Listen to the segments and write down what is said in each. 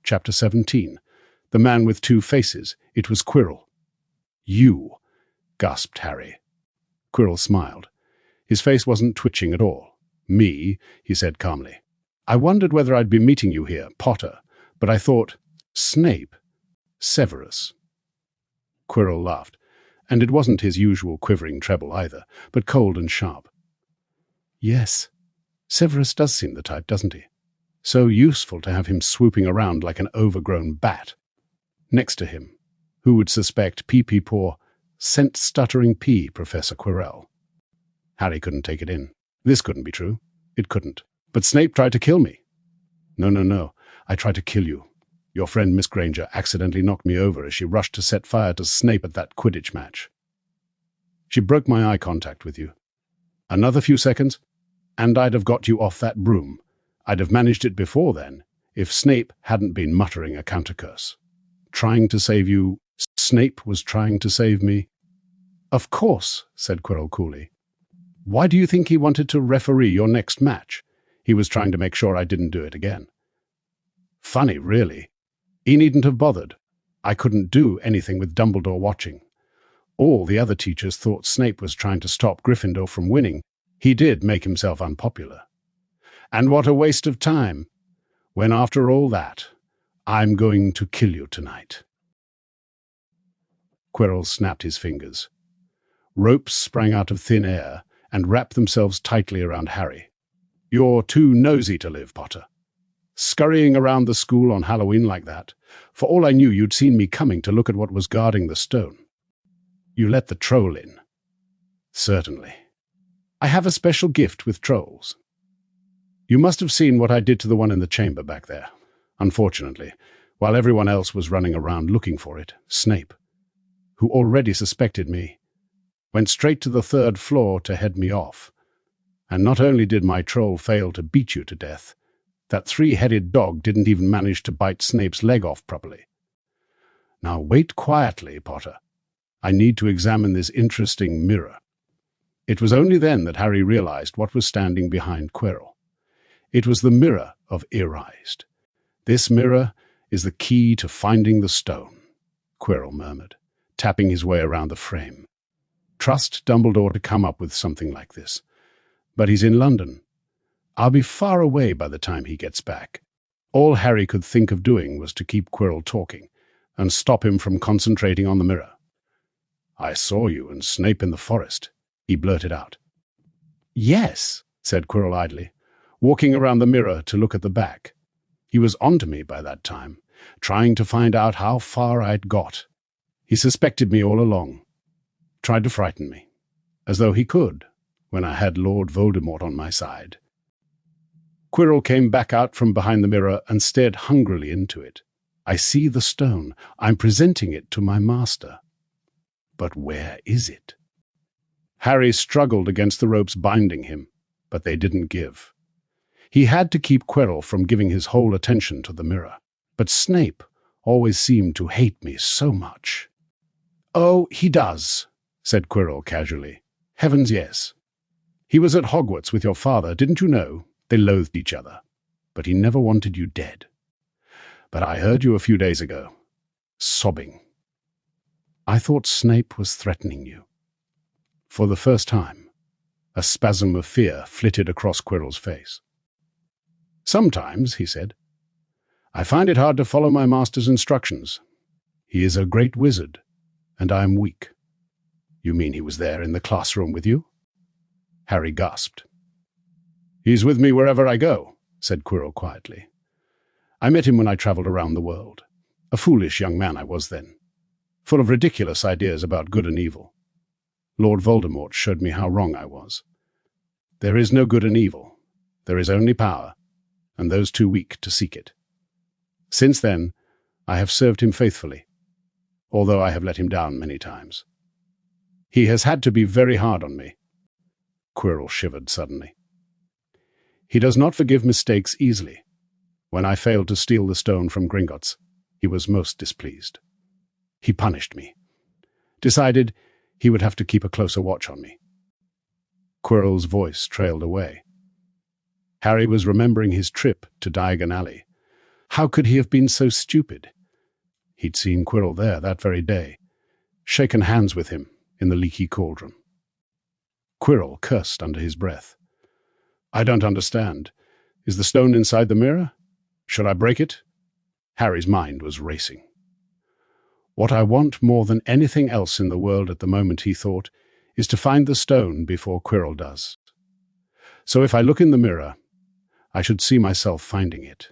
Chapter 17. The Man with Two Faces. It was Quirrell. "You," gasped Harry. Quirrell smiled. His face wasn't twitching at all. "Me," he said calmly. "I wondered whether I'd be meeting you here, Potter, but I thought, Snape, Severus." Quirrell laughed, and it wasn't his usual quivering treble either, but cold and sharp. "Yes, Severus does seem the type, doesn't he? So useful to have him swooping around like an overgrown bat. Next to him, who would suspect poor, scent-stuttering Professor Quirrell?" Harry couldn't take it in. This couldn't be true. It couldn't. "But Snape tried to kill me." No. I tried to kill you. Your friend Miss Granger accidentally knocked me over as she rushed to set fire to Snape at that Quidditch match. She broke my eye contact with you. Another few seconds, and I'd have got you off that broom. I'd have managed it before then, if Snape hadn't been muttering a countercurse. Trying to save you. Snape was trying to save me. "Of course," said Quirrell coolly. "Why do you think he wanted to referee your next match? He was trying to make sure I didn't do it again." "Funny, really. He needn't have bothered. I couldn't do anything with Dumbledore watching. All the other teachers thought Snape was trying to stop Gryffindor from winning. He did make himself unpopular. And what a waste of time, when after all that, I'm going to kill you tonight." Quirrell snapped his fingers. Ropes sprang out of thin air and wrapped themselves tightly around Harry. "You're too nosy to live, Potter. Scurrying around the school on Halloween like that. For all I knew, you'd seen me coming to look at what was guarding the stone. You let the troll in." "Certainly. I have a special gift with trolls. You must have seen what I did to the one in the chamber back there. Unfortunately, while everyone else was running around looking for it, Snape, who already suspected me, went straight to the 3rd floor to head me off. And not only did my troll fail to beat you to death, that 3-headed dog didn't even manage to bite Snape's leg off properly. Now wait quietly, Potter. I need to examine this interesting mirror." It was only then that Harry realized what was standing behind Quirrell. It was the mirror of Eareyes. "This mirror is the key to finding the stone," Quirrell murmured, tapping his way around the frame. "Trust Dumbledore to come up with something like this. But he's in London. I'll be far away by the time he gets back." All Harry could think of doing was to keep Quirrell talking and stop him from concentrating on the mirror. "I saw you and Snape in the forest," he blurted out. "Yes," said Quirrell idly, walking around the mirror to look at the back. "He was onto me by that time, trying to find out how far I'd got. He suspected me all along. Tried to frighten me, as though he could, when I had Lord Voldemort on my side." Quirrell came back out from behind the mirror and stared hungrily into it. "I see the stone. I'm presenting it to my master. But where is it?" Harry struggled against the ropes binding him, but they didn't give. He had to keep Quirrell from giving his whole attention to the mirror. But Snape always seemed to hate me so much. "Oh, he does," said Quirrell casually. "Heavens, yes. He was at Hogwarts with your father, didn't you know? They loathed each other. But he never wanted you dead. But I heard you a few days ago, sobbing. I thought Snape was threatening you." For the first time, a spasm of fear flitted across Quirrell's face. "Sometimes," he said, "I find it hard to follow my master's instructions. He is a great wizard, and I am weak." "You mean he was there in the classroom with you?" Harry gasped. "He's with me wherever I go," said Quirrell quietly. "I met him when I travelled around the world. A foolish young man I was then, full of ridiculous ideas about good and evil. Lord Voldemort showed me how wrong I was. There is no good and evil. There is only power, and those too weak to seek it. Since then, I have served him faithfully, although I have let him down many times. He has had to be very hard on me." Quirrell shivered suddenly. "He does not forgive mistakes easily. When I failed to steal the stone from Gringotts, he was most displeased. He punished me. Decided he would have to keep a closer watch on me." Quirrell's voice trailed away. Harry was remembering his trip to Diagon Alley, How could he have been so stupid? He'd seen Quirrell there that very day, shaken hands with him in the leaky cauldron. Quirrell cursed under his breath. I don't understand. Is the stone inside the mirror? Should I break it? Harry's mind was racing. What I want more than anything else in the world at the moment, he thought, is to find the stone before Quirrell does. So if I look in the mirror, I should see myself finding it,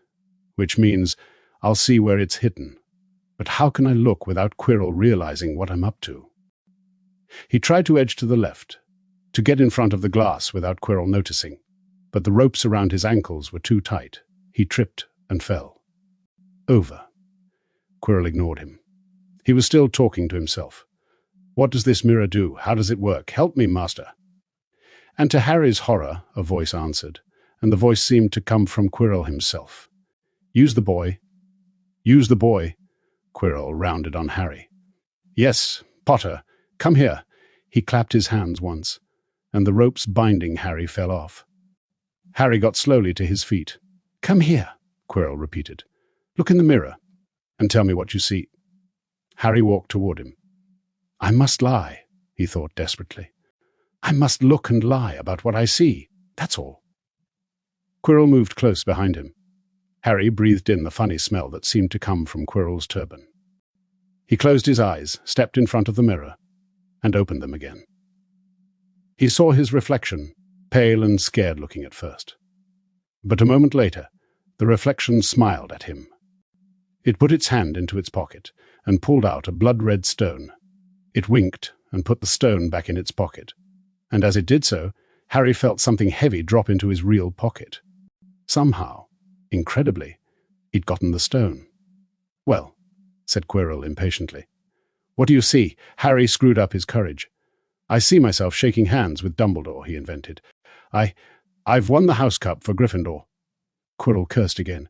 which means I'll see where it's hidden. But how can I look without Quirrell realizing what I'm up to? He tried to edge to the left, to get in front of the glass without Quirrell noticing, but the ropes around his ankles were too tight. He tripped and fell. Over. Quirrell ignored him. He was still talking to himself. What does this mirror do? How does it work? Help me, master. And to Harry's horror, a voice answered, and the voice seemed to come from Quirrell himself. Use the boy. Use the boy. Quirrell rounded on Harry. Yes, Potter, come here. He clapped his hands once, and the ropes binding Harry fell off. Harry got slowly to his feet. Come here, Quirrell repeated. Look in the mirror, and tell me what you see. Harry walked toward him. I must lie, he thought desperately. I must look and lie about what I see, that's all. Quirrell moved close behind him. Harry breathed in the funny smell that seemed to come from Quirrell's turban. He closed his eyes, stepped in front of the mirror, and opened them again. He saw his reflection, pale and scared-looking at first. But a moment later, the reflection smiled at him. It put its hand into its pocket and pulled out a blood-red stone. It winked and put the stone back in its pocket, and as it did so, Harry felt something heavy drop into his real pocket. Somehow, incredibly, he'd gotten the stone. Well, said Quirrell impatiently. What do you see? Harry screwed up his courage. I see myself shaking hands with Dumbledore, he invented. I've won the House Cup for Gryffindor. Quirrell cursed again.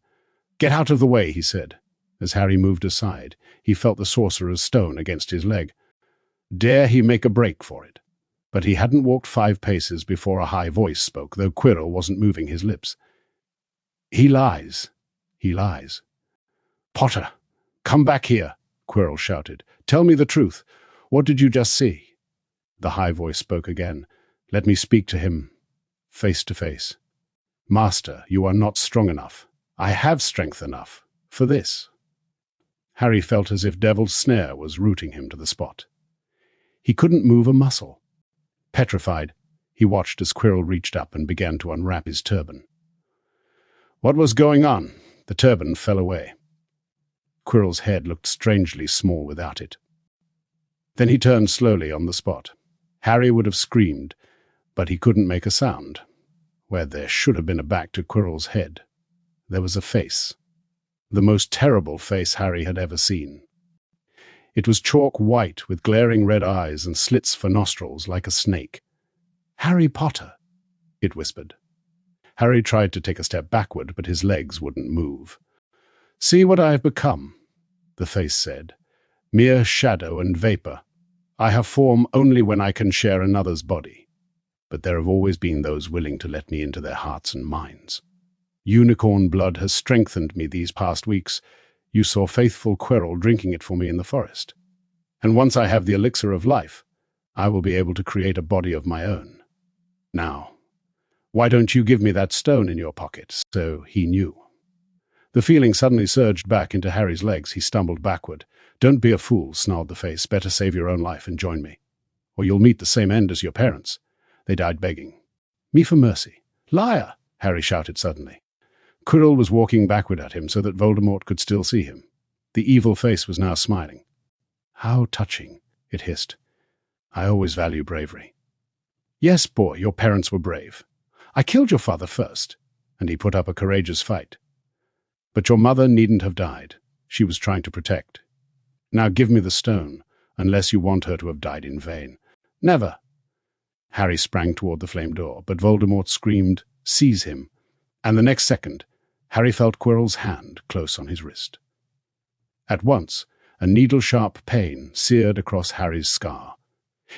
Get out of the way, he said. As Harry moved aside, he felt the Sorcerer's stone against his leg. Dare he make a break for it? But he hadn't walked 5 paces before a high voice spoke, though Quirrell wasn't moving his lips. He lies. He lies. Potter, come back here, Quirrell shouted. Tell me the truth. What did you just see? The high voice spoke again. Let me speak to him, face to face. Master, you are not strong enough. I have strength enough for this. Harry felt as if Devil's Snare was rooting him to the spot. He couldn't move a muscle. Petrified, he watched as Quirrell reached up and began to unwrap his turban. What was going on? The turban fell away. Quirrell's head looked strangely small without it. Then he turned slowly on the spot. Harry would have screamed, but he couldn't make a sound. Where there should have been a back to Quirrell's head, there was a face. The most terrible face Harry had ever seen. It was chalk white with glaring red eyes and slits for nostrils like a snake. Harry Potter, it whispered. Harry tried to take a step backward, but his legs wouldn't move. See what I have become, the face said. Mere shadow and vapor. I have form only when I can share another's body. But there have always been those willing to let me into their hearts and minds. Unicorn blood has strengthened me these past weeks. You saw faithful Quirrell drinking it for me in the forest. And once I have the elixir of life, I will be able to create a body of my own. Now, why don't you give me that stone in your pocket? So he knew. The feeling suddenly surged back into Harry's legs. He stumbled backward. Don't be a fool, snarled the face. Better save your own life and join me, or you'll meet the same end as your parents. They died begging. Me for mercy. Liar! Harry shouted suddenly. Quirrell was walking backward at him so that Voldemort could still see him. The evil face was now smiling. How touching, it hissed. I always value bravery. Yes, boy, your parents were brave. I killed your father first, and he put up a courageous fight. But your mother needn't have died. She was trying to protect. Now give me the stone, unless you want her to have died in vain. Never. Harry sprang toward the flame door, but Voldemort screamed, Seize him. And the next second, Harry felt Quirrell's hand close on his wrist. At once, a needle-sharp pain seared across Harry's scar.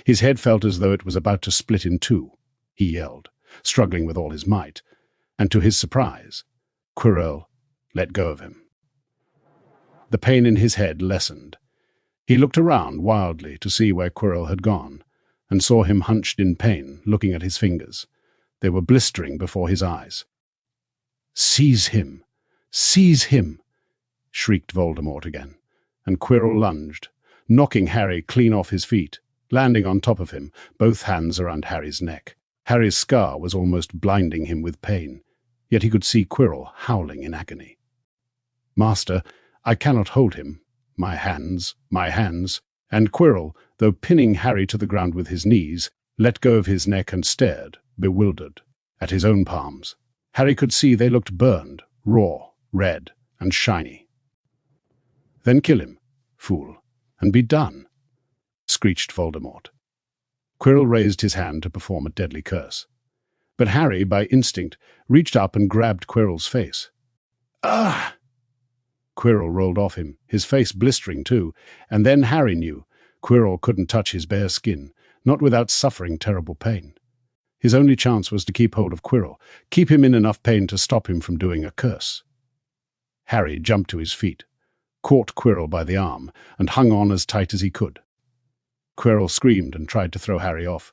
His head felt as though it was about to split in two. He yelled, struggling with all his might, and to his surprise, Quirrell let go of him. The pain in his head lessened. He looked around wildly to see where Quirrell had gone, and saw him hunched in pain, looking at his fingers. They were blistering before his eyes. "Seize him! Seize him!" shrieked Voldemort again, and Quirrell lunged, knocking Harry clean off his feet, landing on top of him, both hands around Harry's neck. Harry's scar was almost blinding him with pain, yet he could see Quirrell howling in agony. "Master, I cannot hold him. My hands, my hands." And Quirrell, though pinning Harry to the ground with his knees, let go of his neck and stared, bewildered, at his own palms. Harry could see they looked burned, raw, red, and shiny. "Then kill him, fool, and be done," screeched Voldemort. Quirrell raised his hand to perform a deadly curse. But Harry, by instinct, reached up and grabbed Quirrell's face. "Ah!" Quirrell rolled off him, his face blistering too, and then Harry knew Quirrell couldn't touch his bare skin, not without suffering terrible pain. His only chance was to keep hold of Quirrell, keep him in enough pain to stop him from doing a curse. Harry jumped to his feet, caught Quirrell by the arm, and hung on as tight as he could. Quirrell screamed and tried to throw Harry off.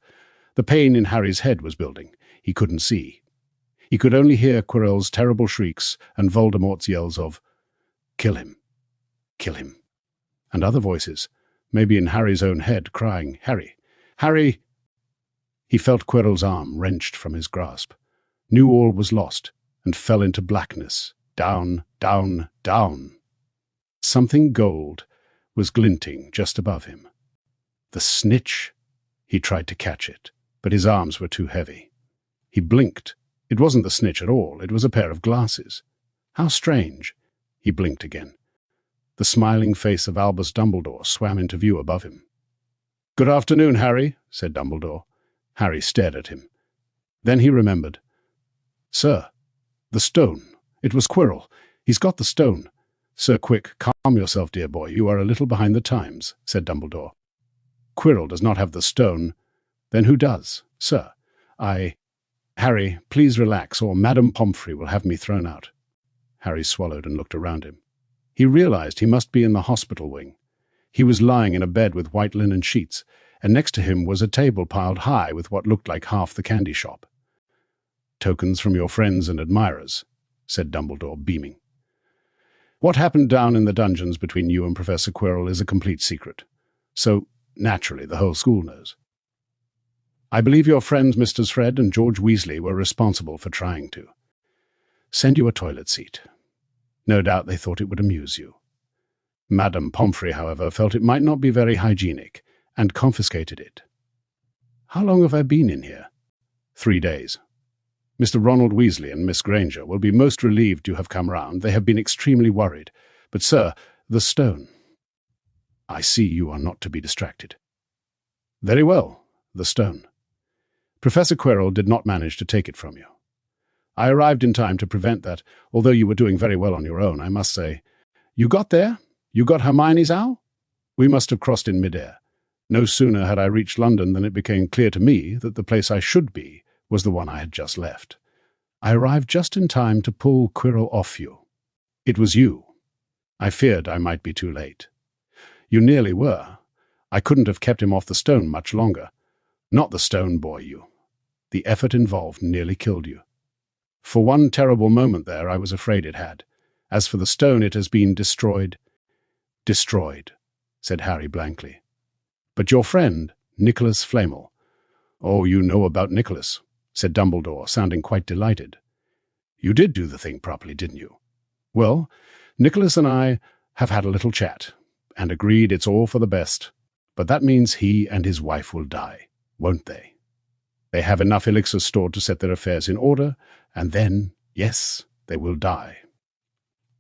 The pain in Harry's head was building. He couldn't see. He could only hear Quirrell's terrible shrieks and Voldemort's yells of, "Kill him! Kill him!" and other voices, maybe in Harry's own head, crying, "Harry! Harry!" He felt Quirrell's arm wrenched from his grasp, knew all was lost, and fell into blackness, down, down, down. Something gold was glinting just above him. The snitch! He tried to catch it, but his arms were too heavy. He blinked. It wasn't the snitch at all, it was a pair of glasses. How strange! He blinked again. The smiling face of Albus Dumbledore swam into view above him. "Good afternoon, Harry," said Dumbledore. Harry stared at him. Then he remembered. "Sir, the stone. It was Quirrell. He's got the stone." "Sir, quick, calm yourself, dear boy. You are a little behind the times," said Dumbledore. "Quirrell does not have the stone. Then who does? Sir, Harry, please relax, or Madame Pomfrey will have me thrown out." Harry swallowed and looked around him. He realized he must be in the hospital wing. He was lying in a bed with white linen sheets, and next to him was a table piled high with what looked like half the candy shop. "Tokens from your friends and admirers," said Dumbledore, beaming. "What happened down in the dungeons between you and Professor Quirrell is a complete secret. So, naturally, the whole school knows. I believe your friends Mr. Fred and George Weasley were responsible for trying to send you a toilet seat. No doubt they thought it would amuse you. Madame Pomfrey, however, felt it might not be very hygienic, and confiscated it. How long have I been in here? 3 days. Mr. Ronald Weasley and Miss Granger will be most relieved you have come round. They have been extremely worried. But, sir, the stone. I see you are not to be distracted. Very well, the stone. Professor Quirrell did not manage to take it from you. I arrived in time to prevent that, although you were doing very well on your own, I must say. You got there? You got Hermione's owl? We must have crossed in mid-air. No sooner had I reached London than it became clear to me that the place I should be was the one I had just left. I arrived just in time to pull Quirrell off you. It was you. I feared I might be too late. You nearly were. I couldn't have kept him off the stone much longer. Not the stone, boy, you. The effort involved nearly killed you. For one terrible moment there, I was afraid it had. As for the stone, it has been destroyed. Destroyed, said Harry blankly. But your friend, Nicholas Flamel. Oh, you know about Nicholas, said Dumbledore, sounding quite delighted. You did do the thing properly, didn't you? Well, Nicholas and I have had a little chat, and agreed it's all for the best. But that means he and his wife will die, won't they? They have enough elixirs stored to set their affairs in order, and then, yes, they will die.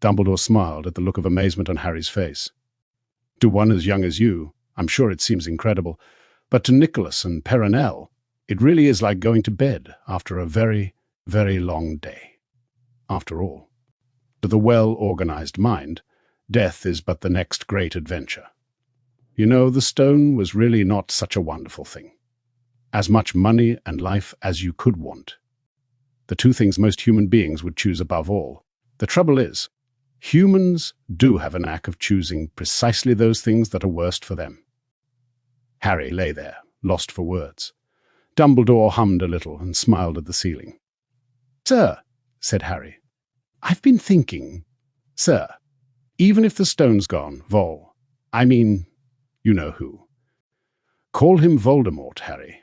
Dumbledore smiled at the look of amazement on Harry's face. To one as young as you, I'm sure it seems incredible, but to Nicholas and Perenelle, it really is like going to bed after a very, very long day. After all, to the well-organized mind, death is but the next great adventure. You know, the stone was really not such a wonderful thing. As much money and life as you could want. The two things most human beings would choose above all. The trouble is, Humans do have a knack of choosing precisely those things that are worst for them. Harry lay there, lost for words. Dumbledore hummed a little and smiled at the ceiling. "Sir," said Harry, "I've been thinking. Sir, even if the stone's gone, you know who. Call him Voldemort, Harry.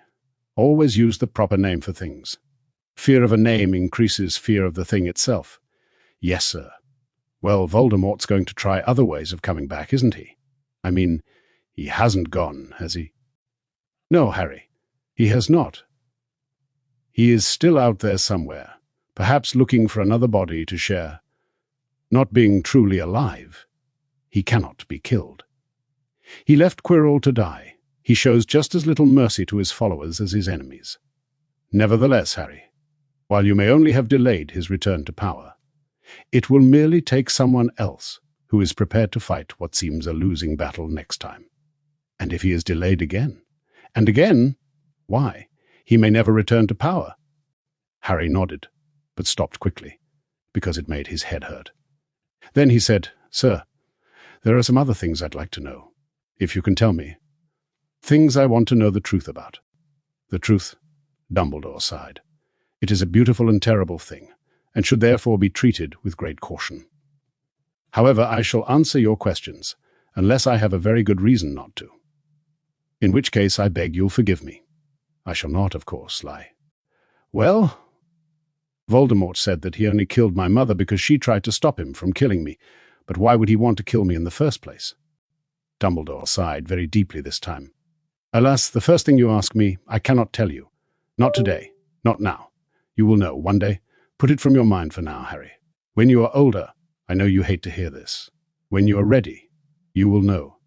Always use the proper name for things. Fear of a name increases fear of the thing itself." "Yes, sir." "Well, Voldemort's going to try other ways of coming back, isn't he? He hasn't gone, has he?" "No, Harry, he has not. He is still out there somewhere, perhaps looking for another body to share. Not being truly alive, he cannot be killed. He left Quirrell to die. He shows just as little mercy to his followers as his enemies. Nevertheless, Harry, while you may only have delayed his return to power, it will merely take someone else who is prepared to fight what seems a losing battle next time. And if he is delayed again, and again, why, he may never return to power." Harry nodded, but stopped quickly, because it made his head hurt. Then he said, "Sir, there are some other things I'd like to know, if you can tell me. Things I want to know the truth about." "The truth?" Dumbledore sighed. "It is a beautiful and terrible thing, and should therefore be treated with great caution. However, I shall answer your questions, unless I have a very good reason not to. In which case I beg you'll forgive me. I shall not, of course, lie." "Well, Voldemort said that he only killed my mother because she tried to stop him from killing me, but why would he want to kill me in the first place?" Dumbledore sighed very deeply this time. "Alas, the first thing you ask me, I cannot tell you. Not today, not now. You will know one day. Put it from your mind for now, Harry. When you are older, I know you hate to hear this. When you are ready, you will know."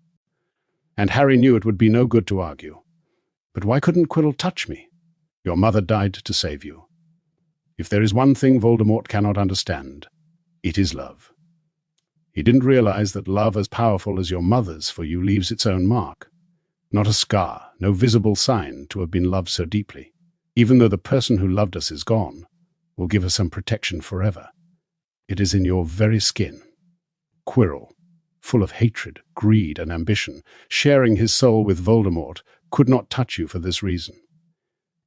And Harry knew it would be no good to argue. "But why couldn't Quirrell touch me?" "Your mother died to save you. If there is one thing Voldemort cannot understand, it is love. He didn't realize that love as powerful as your mother's for you leaves its own mark. Not a scar, no visible sign to have been loved so deeply. Even though the person who loved us is gone, will give us some protection forever. It is in your very skin. Quirrell, full of hatred, greed, and ambition, sharing his soul with Voldemort, could not touch you for this reason.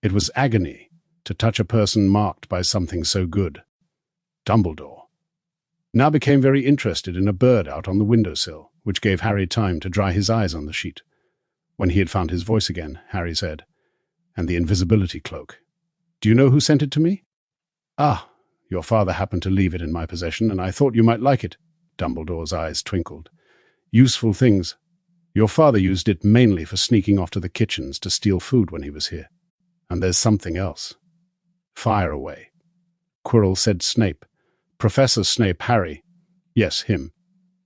It was agony to touch a person marked by something so good." Dumbledore now became very interested in a bird out on the windowsill, which gave Harry time to dry his eyes on the sheet. When he had found his voice again, Harry said, "And the invisibility cloak. Do you know who sent it to me?" "Ah, your father happened to leave it in my possession, and I thought you might like it." Dumbledore's eyes twinkled. "Useful things. Your father used it mainly for sneaking off to the kitchens to steal food when he was here. And there's something else. Fire away." Quirrell said Snape. "Professor Snape, Harry." "Yes, him.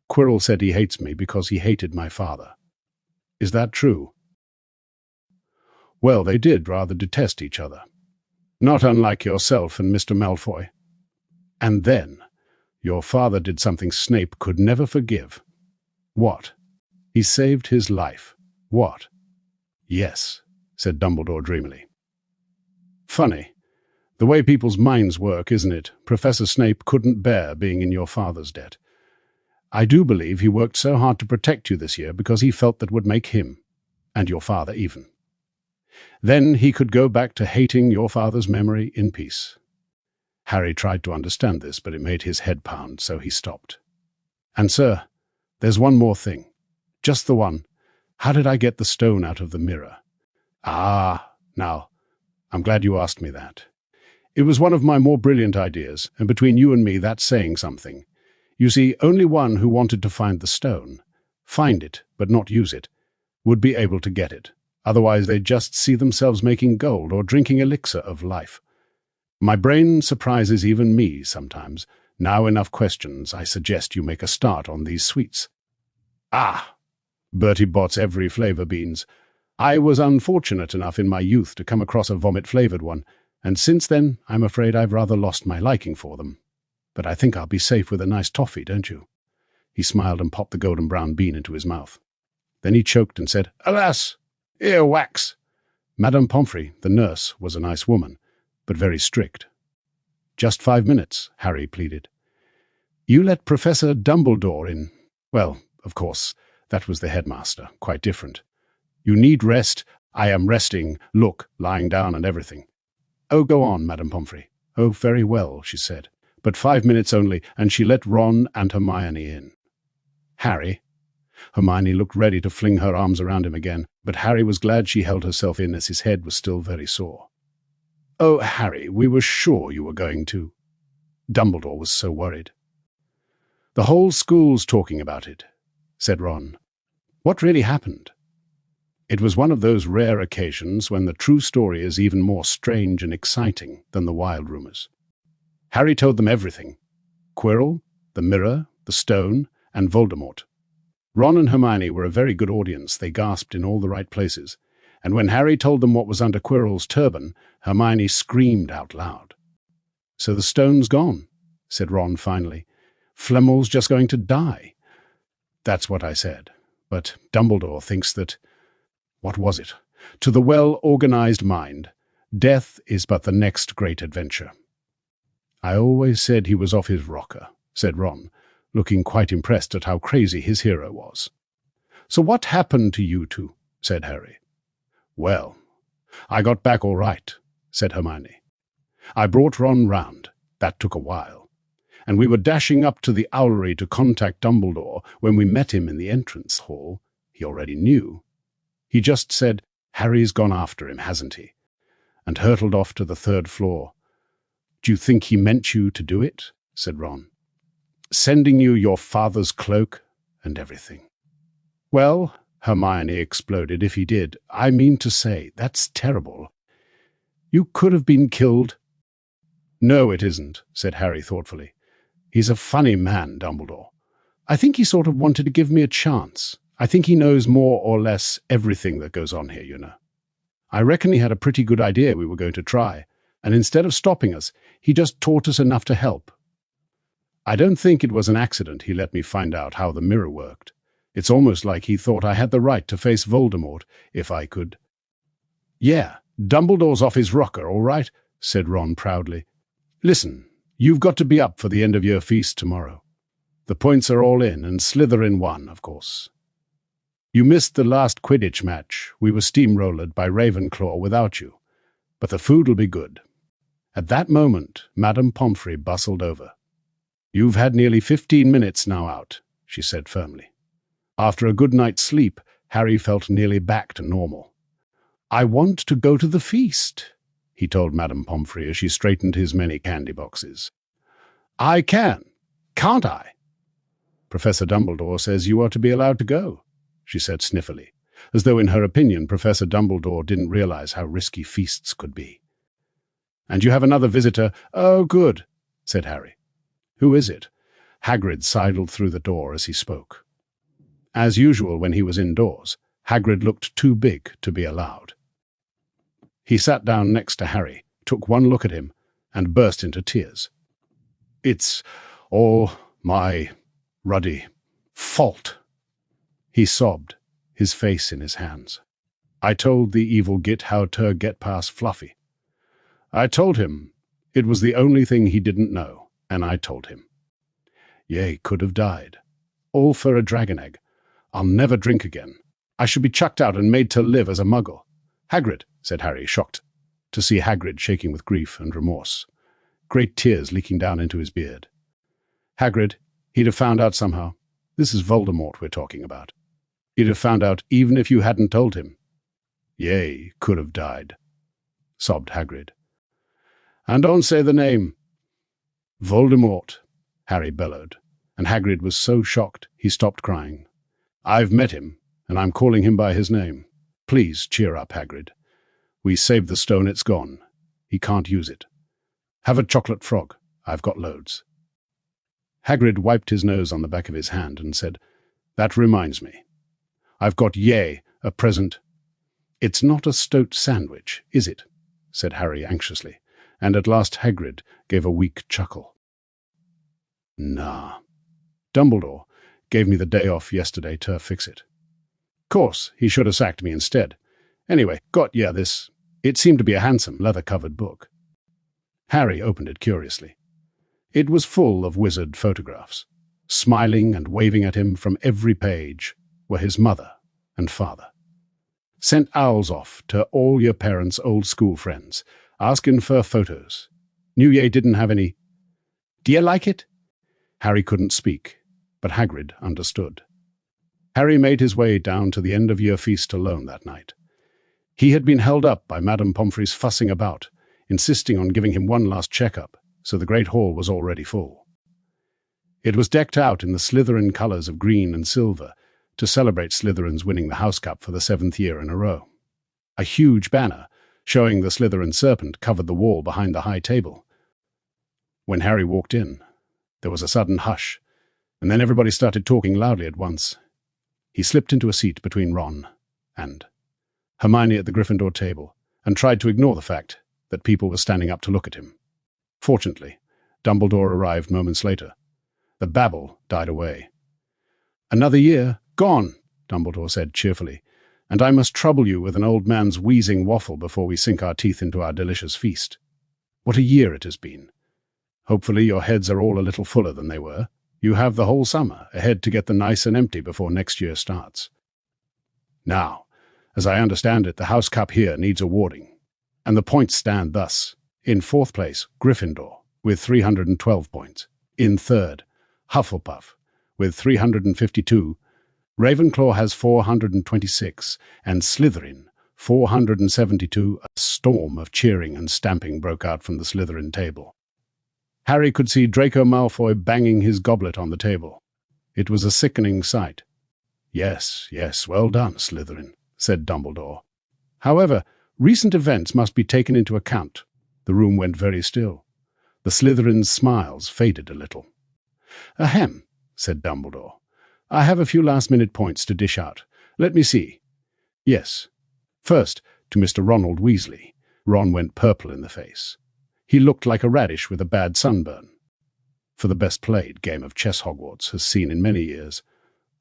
Quirrell said he hates me because he hated my father." "Is that true?" "Well, they did rather detest each other. Not unlike yourself and Mr. Malfoy. And then, your father did something Snape could never forgive." "What?" "He saved his life." "What?" "Yes," said Dumbledore dreamily. "Funny. The way people's minds work, isn't it? Professor Snape couldn't bear being in your father's debt. I do believe he worked so hard to protect you this year because he felt that would make him, and your father even. Then he could go back to hating your father's memory in peace." Harry tried to understand this, but it made his head pound, so he stopped. "And sir, there's one more thing. Just the one. How did I get the stone out of the mirror?" "Ah, now, I'm glad you asked me that. It was one of my more brilliant ideas, and between you and me that's saying something. You see, only one who wanted to find the stone, find it but not use it, would be able to get it. Otherwise they'd just see themselves making gold or drinking elixir of life. My brain surprises even me sometimes. Now enough questions. I suggest you make a start on these sweets." "Ah!" Bertie Bott's every flavor beans. "I was unfortunate enough in my youth to come across a vomit-flavored one, and since then I'm afraid I've rather lost my liking for them. But I think I'll be safe with a nice toffee, don't you?" He smiled and popped the golden brown bean into his mouth. Then he choked and said, "Alas! Earwax!" Madame Pomfrey, the nurse, was a nice woman, but very strict. "Just 5 minutes," Harry pleaded. You let Professor Dumbledore in. Well, of course, that was the headmaster, quite different. You need rest. I am resting. Look, lying down and everything. Oh, go on, Madame Pomfrey. Oh, very well, she said. But 5 minutes only, and she let Ron and Hermione in. Harry? Hermione looked ready to fling her arms around him again, but Harry was glad she held herself in as his head was still very sore. Oh, Harry, we were sure you were going to. Dumbledore was so worried. The whole school's talking about it, said Ron. What really happened? It was one of those rare occasions when the true story is even more strange and exciting than the wild rumors. Harry told them everything. Quirrell, the mirror, the stone, and Voldemort. Ron and Hermione were a very good audience. They gasped in all the right places. And when Harry told them what was under Quirrell's turban, Hermione screamed out loud. So the stone's gone, said Ron finally. Flemmel's just going to die. That's what I said. But Dumbledore thinks that... What was it? To the well-organized mind, death is but the next great adventure. I always said he was off his rocker, said Ron, looking quite impressed at how crazy his hero was. So what happened to you two? Said Harry. Well, I got back all right, said Hermione. I brought Ron round. That took a while. And we were dashing up to the owlery to contact Dumbledore when we met him in the entrance hall. He already knew. He just said, Harry's gone after him, hasn't he? And hurtled off to the 3rd floor. Do you think he meant you to do it? Said Ron. Sending you your father's cloak and everything. Well, Hermione exploded, if he did. I mean to say, that's terrible. You could have been killed. No, it isn't, said Harry thoughtfully. He's a funny man, Dumbledore. I think he sort of wanted to give me a chance. I think he knows more or less everything that goes on here, you know. I reckon he had a pretty good idea we were going to try, and instead of stopping us, he just taught us enough to help. I don't think it was an accident he let me find out how the mirror worked. It's almost like he thought I had the right to face Voldemort if I could. Yeah, Dumbledore's off his rocker, all right, said Ron proudly. Listen, you've got to be up for the end-of-year feast tomorrow. The points are all in, and Slytherin won, of course. You missed the last Quidditch match. We were steamrollered by Ravenclaw without you. But the food will be good. At that moment, Madame Pomfrey bustled over. You've had nearly 15 minutes now out, she said firmly. After a good night's sleep, Harry felt nearly back to normal. I want to go to the feast, he told Madame Pomfrey as she straightened his many candy boxes. I can, can't I? Professor Dumbledore says you are to be allowed to go, she said sniffily, as though in her opinion Professor Dumbledore didn't realize how risky feasts could be. And you have another visitor. Oh, good, said Harry. Who is it? Hagrid sidled through the door as he spoke. As usual when he was indoors, Hagrid looked too big to be allowed. He sat down next to Harry, took one look at him, and burst into tears. It's all my ruddy fault, he sobbed, his face in his hands. I told the evil git how to get past Fluffy. I told him it was the only thing he didn't know, and I told him. Yea, could have died. All for a dragon egg. I'll never drink again. I should be chucked out and made to live as a muggle. Hagrid, said Harry, shocked to see Hagrid shaking with grief and remorse, great tears leaking down into his beard. Hagrid, he'd have found out somehow. This is Voldemort we're talking about. He'd have found out even if you hadn't told him. Yea, could have died, sobbed Hagrid. And don't say the name. Voldemort, Harry bellowed, and Hagrid was so shocked he stopped crying. I've met him, and I'm calling him by his name. Please cheer up, Hagrid. We saved the stone, it's gone. He can't use it. Have a chocolate frog. I've got loads. Hagrid wiped his nose on the back of his hand and said, That reminds me. I've got a present. It's not a stoat sandwich, is it? Said Harry anxiously, and at last Hagrid gave a weak chuckle. Nah. Dumbledore gave me the day off yesterday to fix it. Course, he should have sacked me instead. Anyway, got this. It seemed to be a handsome, leather-covered book. Harry opened it curiously. It was full of wizard photographs. Smiling and waving at him from every page were his mother and father. Sent owls off to all your parents' old school friends, asking for photos. Knew ye didn't have any. Do you like it? Harry couldn't speak, but Hagrid understood. Harry made his way down to the end-of-year feast alone that night. He had been held up by Madame Pomfrey's fussing about, insisting on giving him one last check-up, so the great hall was already full. It was decked out in the Slytherin colours of green and silver to celebrate Slytherin's winning the House Cup for the 7th year in a row. A huge banner showing the Slytherin serpent covered the wall behind the high table. When Harry walked in, there was a sudden hush, and then everybody started talking loudly at once. He slipped into a seat between Ron and Hermione at the Gryffindor table and tried to ignore the fact that people were standing up to look at him. Fortunately, Dumbledore arrived moments later. The babble died away. "Another year gone," Dumbledore said cheerfully, "and I must trouble you with an old man's wheezing waffle before we sink our teeth into our delicious feast. What a year it has been. Hopefully your heads are all a little fuller than they were. You have the whole summer ahead to get them nice and empty before next year starts. Now, as I understand it, the House Cup here needs awarding, and the points stand thus. In 4th place, Gryffindor, with 312 points. In 3rd, Hufflepuff, with 352. Ravenclaw has 426, and Slytherin, 472. A storm of cheering and stamping broke out from the Slytherin table. Harry could see Draco Malfoy banging his goblet on the table. It was a sickening sight. Yes, well done, Slytherin," said Dumbledore. "However, recent events must be taken into account." The room went very still. The Slytherin's smiles faded a little. "Ahem," said Dumbledore. "I have a few last-minute points to dish out. Let me see. Yes. First, to Mr. Ronald Weasley." Ron went purple in the face. He looked like a radish with a bad sunburn. "For the best-played game of chess Hogwarts has seen in many years.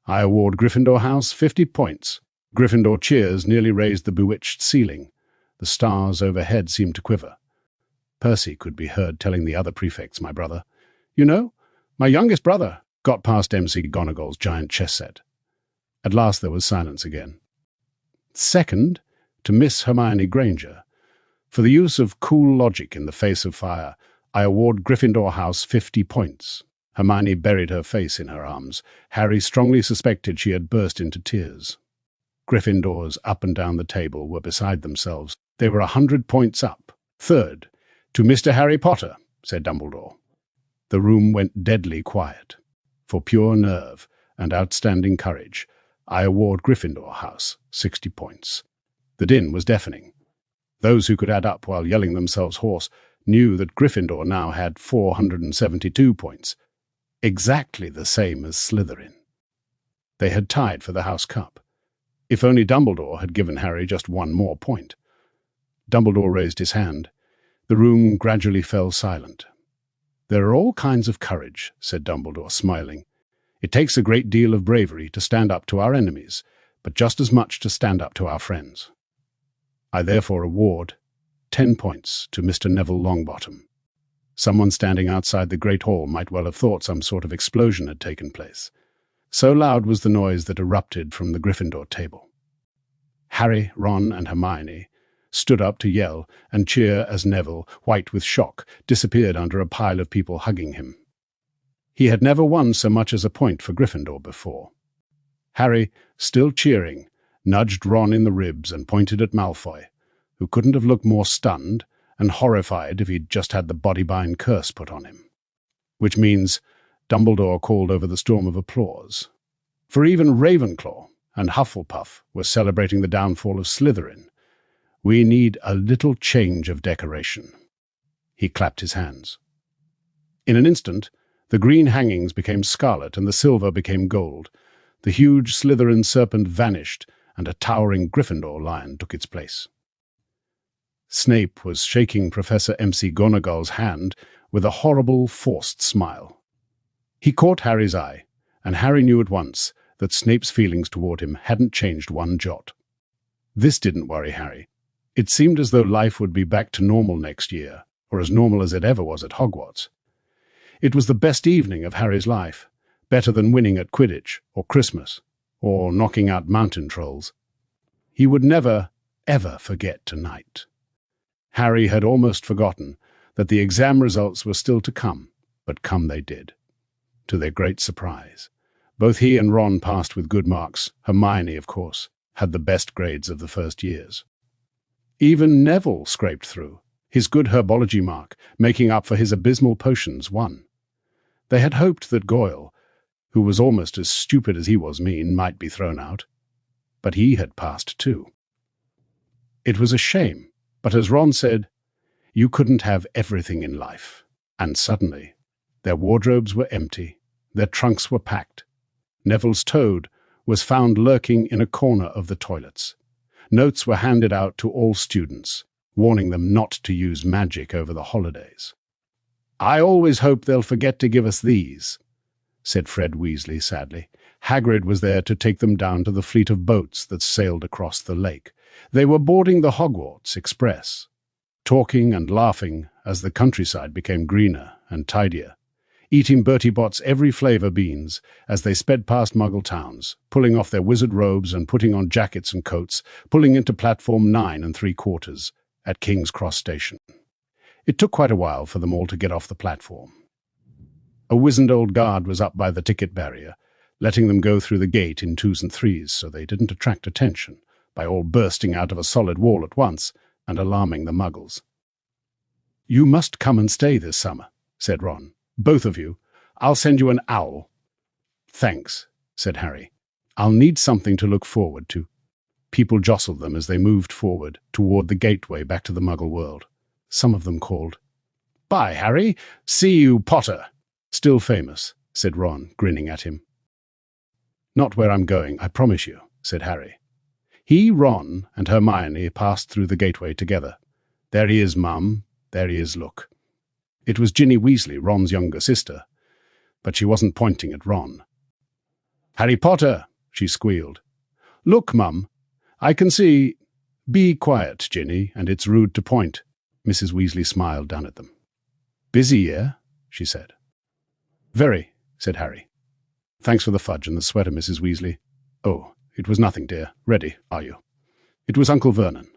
I award Gryffindor House 50 points. Gryffindor cheers nearly raised the bewitched ceiling. The stars overhead seemed to quiver. Percy could be heard telling the other prefects, "My brother. You know, my youngest brother got past MC McGonagall's giant chess set." At last there was silence again. Second, to Miss Hermione Granger. "For the use of cool logic in the face of fire, I award Gryffindor House 50 points." Hermione buried her face in her arms. Harry strongly suspected she had burst into tears. Gryffindors up and down the table were beside themselves. They were 100 points up. Third, to Mr. Harry Potter, said Dumbledore. The room went deadly quiet. For pure nerve and outstanding courage, I award Gryffindor House 60 points. The din was deafening. Those who could add up while yelling themselves hoarse knew that Gryffindor now had 472 points, exactly the same as Slytherin. They had tied for the House Cup. If only Dumbledore had given Harry just one more point. Dumbledore raised his hand. The room gradually fell silent. "There are all kinds of courage," said Dumbledore, smiling. "It takes a great deal of bravery to stand up to our enemies, but just as much to stand up to our friends. I therefore award 10 points to Mr. Neville Longbottom." Someone standing outside the Great Hall might well have thought some sort of explosion had taken place. So loud was the noise that erupted from the Gryffindor table. Harry, Ron, and Hermione stood up to yell and cheer as Neville, white with shock, disappeared under a pile of people hugging him. He had never won so much as a point for Gryffindor before. Harry, still cheering, nudged Ron in the ribs and pointed at Malfoy, who couldn't have looked more stunned and horrified if he'd just had the Bodybind curse put on him. Which means Dumbledore called over the storm of applause. For even Ravenclaw and Hufflepuff were celebrating the downfall of Slytherin. We need a little change of decoration. He clapped his hands. In an instant, the green hangings became scarlet and the silver became gold. The huge Slytherin serpent vanished, and a towering Gryffindor lion took its place. Snape was shaking Professor MC McGonagall's hand with a horrible, forced smile. He caught Harry's eye, and Harry knew at once that Snape's feelings toward him hadn't changed one jot. This didn't worry Harry. It seemed as though life would be back to normal next year, or as normal as it ever was at Hogwarts. It was the best evening of Harry's life, better than winning at Quidditch, or Christmas, or knocking out mountain trolls. He would never, ever forget tonight. Harry had almost forgotten that the exam results were still to come, but come they did. To their great surprise, both he and Ron passed with good marks. Hermione, of course, had the best grades of the first years. Even Neville scraped through, his good herbology mark making up for his abysmal potions 1. They had hoped that Goyle, who was almost as stupid as he was mean, might be thrown out, but he had passed too. It was a shame, but as Ron said, you couldn't have everything in life. And suddenly, their wardrobes were empty, their trunks were packed. Neville's toad was found lurking in a corner of the toilets. Notes were handed out to all students, warning them not to use magic over the holidays. "I always hope they'll forget to give us these," said Fred Weasley sadly. Hagrid was there to take them down to the fleet of boats that sailed across the lake. They were boarding the Hogwarts Express, talking and laughing as the countryside became greener and tidier, eating Bertie Bott's every flavour beans as they sped past Muggle towns, pulling off their wizard robes and putting on jackets and coats, pulling into platform 9 3/4 at King's Cross Station. It took quite a while for them all to get off the platform. A wizened old guard was up by the ticket barrier, letting them go through the gate in 2s and 3s so they didn't attract attention by all bursting out of a solid wall at once and alarming the Muggles. "You must come and stay this summer," said Ron. "Both of you. I'll send you an owl." "Thanks," said Harry. "I'll need something to look forward to." People jostled them as they moved forward toward the gateway back to the Muggle world. Some of them called, "Bye, Harry. See you, Potter." "Still famous," said Ron, grinning at him. "Not where I'm going, I promise you," said Harry. He, Ron, and Hermione passed through the gateway together. "There he is, Mum. There he is, look." It was Ginny Weasley, Ron's younger sister, but she wasn't pointing at Ron. "Harry Potter," she squealed. "Look, Mum, I can see—" "Be quiet, Ginny, and it's rude to point." Mrs. Weasley smiled down at them. "Busy, yeah?" she said. "Very," said Harry. "Thanks for the fudge and the sweater, Mrs. Weasley." "Oh, it was nothing, dear. Ready, are you?" It was Uncle Vernon.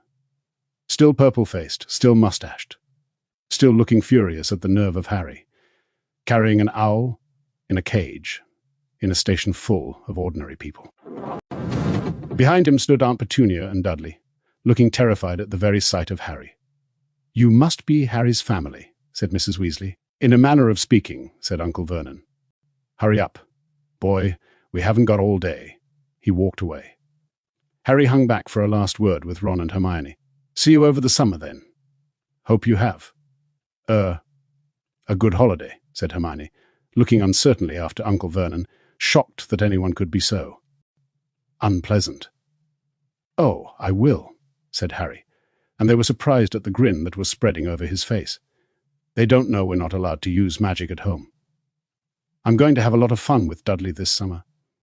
Still purple-faced, still mustached, still looking furious at the nerve of Harry, carrying an owl in a cage, in a station full of ordinary people. Behind him stood Aunt Petunia and Dudley, looking terrified at the very sight of Harry. "You must be Harry's family," said Mrs. Weasley. "In a manner of speaking," said Uncle Vernon. "Hurry up. Boy, we haven't got all day." He walked away. Harry hung back for a last word with Ron and Hermione. "See you over the summer, then." "Hope you have." A good holiday," said Hermione, looking uncertainly after Uncle Vernon, shocked that anyone could be so unpleasant. "Oh, I will," said Harry, and they were surprised at the grin that was spreading over his face. "They don't know we're not allowed to use magic at home. I'm going to have a lot of fun with Dudley this summer.